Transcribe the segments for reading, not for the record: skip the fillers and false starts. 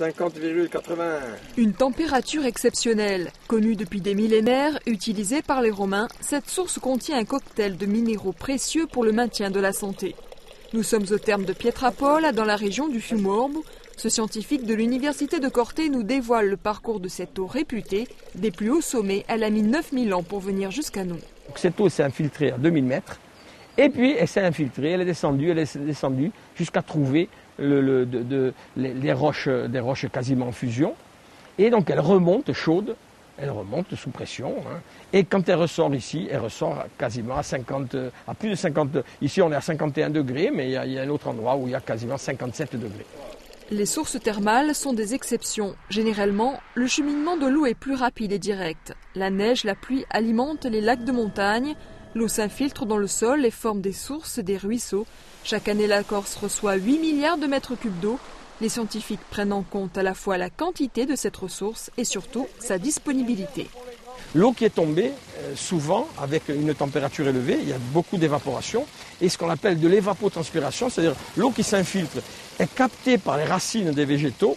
50,81. Une température exceptionnelle. Connue depuis des millénaires, utilisée par les Romains, cette source contient un cocktail de minéraux précieux pour le maintien de la santé. Nous sommes au terme de Pietrapola, dans la région du Fiumorbu. Ce scientifique de l'université de Corte nous dévoile le parcours de cette eau réputée. Des plus hauts sommets, elle a mis 9000 ans pour venir jusqu'à nous. Donc cette eau s'est infiltrée à 2000 mètres. Et puis elle s'est infiltrée, elle est descendue jusqu'à trouver des roches quasiment en fusion. Et donc elle remonte chaude, elle remonte sous pression. Et quand elle ressort ici, elle ressort quasiment à plus de 50. Ici on est à 51 degrés, mais il y a un autre endroit où il y a quasiment 57 degrés. Les sources thermales sont des exceptions. Généralement, le cheminement de l'eau est plus rapide et direct. La neige, la pluie alimentent les lacs de montagne. L'eau s'infiltre dans le sol et forme des sources, des ruisseaux. Chaque année, la Corse reçoit 8 milliards de mètres cubes d'eau. Les scientifiques prennent en compte à la fois la quantité de cette ressource et surtout sa disponibilité. L'eau qui est tombée, souvent, avec une température élevée, il y a beaucoup d'évaporation. Et ce qu'on appelle de l'évapotranspiration, c'est-à-dire l'eau qui s'infiltre, est captée par les racines des végétaux.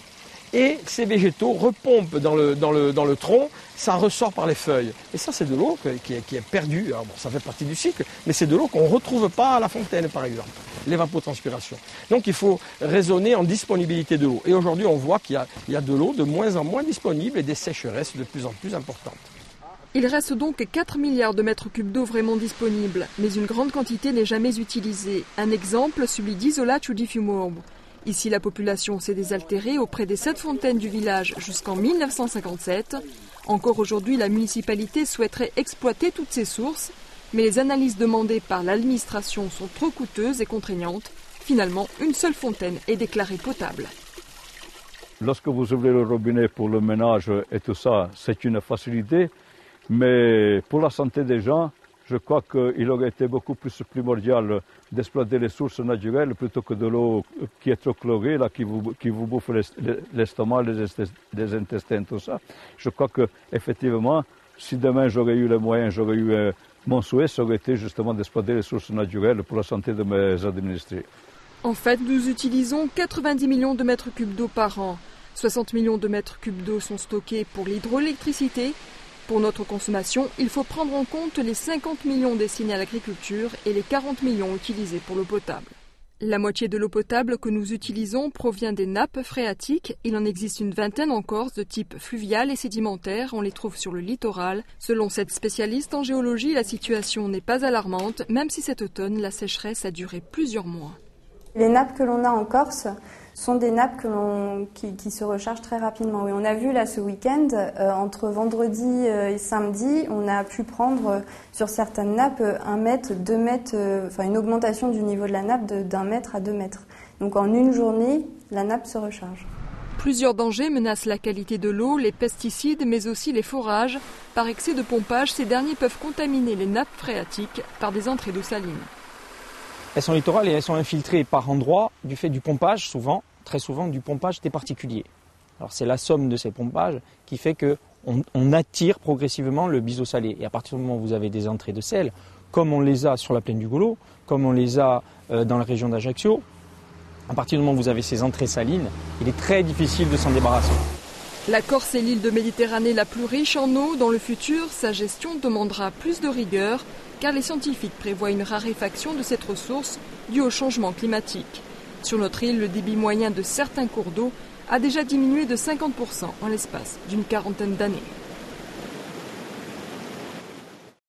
Et ces végétaux repompent dans le tronc, ça ressort par les feuilles. Et ça, c'est de l'eau qui est perdue. Alors bon, ça fait partie du cycle, mais c'est de l'eau qu'on ne retrouve pas à la fontaine, par exemple, l'évapotranspiration. Donc il faut raisonner en disponibilité de l'eau. Et aujourd'hui, on voit qu'il y a de l'eau de moins en moins disponible et des sécheresses de plus en plus importantes. Il reste donc 4 milliards de mètres cubes d'eau vraiment disponibles, mais une grande quantité n'est jamais utilisée. Un exemple, celui d'Isolaccio di Fiumorbu. Ici, la population s'est désaltérée auprès des 7 fontaines du village jusqu'en 1957. Encore aujourd'hui, la municipalité souhaiterait exploiter toutes ces sources, mais les analyses demandées par l'administration sont trop coûteuses et contraignantes. Finalement, une seule fontaine est déclarée potable. Lorsque vous ouvrez le robinet pour le ménage et tout ça, c'est une facilité, mais pour la santé des gens, je crois qu'il aurait été beaucoup plus primordial d'exploiter les sources naturelles plutôt que de l'eau qui est trop chlorée, là, qui vous bouffe l'estomac, les intestins, tout ça. Je crois qu'effectivement, si demain j'aurais eu les moyens, j'aurais eu mon souhait, ça aurait été justement d'exploiter les sources naturelles pour la santé de mes administrés. En fait, nous utilisons 90 millions de mètres cubes d'eau par an. 60 millions de mètres cubes d'eau sont stockés pour l'hydroélectricité. Pour notre consommation, il faut prendre en compte les 50 millions destinés à l'agriculture et les 40 millions utilisés pour l'eau potable. La moitié de l'eau potable que nous utilisons provient des nappes phréatiques. Il en existe une vingtaine en Corse de type fluvial et sédimentaire. On les trouve sur le littoral. Selon cette spécialiste en géologie, la situation n'est pas alarmante, même si cet automne, la sécheresse a duré plusieurs mois. Les nappes que l'on a en Corse sont des nappes qui se rechargent très rapidement. Oui, on a vu là ce week-end, entre vendredi et samedi, on a pu prendre sur certaines nappes 1 mètre, 2 mètres, une augmentation du niveau de la nappe d'1 mètre à 2 mètres. Donc en une journée, la nappe se recharge. Plusieurs dangers menacent la qualité de l'eau, les pesticides, mais aussi les forages. Par excès de pompage, ces derniers peuvent contaminer les nappes phréatiques par des entrées d'eau saline. Elles sont littorales et elles sont infiltrées par endroits du fait du pompage, très souvent du pompage des particuliers. Alors c'est la somme de ces pompages qui fait qu'on attire progressivement le biseau salé. Et à partir du moment où vous avez des entrées de sel, comme on les a sur la plaine du Golo, comme on les a dans la région d'Ajaccio, à partir du moment où vous avez ces entrées salines, il est très difficile de s'en débarrasser. La Corse est l'île de Méditerranée la plus riche en eau. Dans le futur, sa gestion demandera plus de rigueur, car les scientifiques prévoient une raréfaction de cette ressource due au changement climatique. Sur notre île, le débit moyen de certains cours d'eau a déjà diminué de 50% en l'espace d'une quarantaine d'années.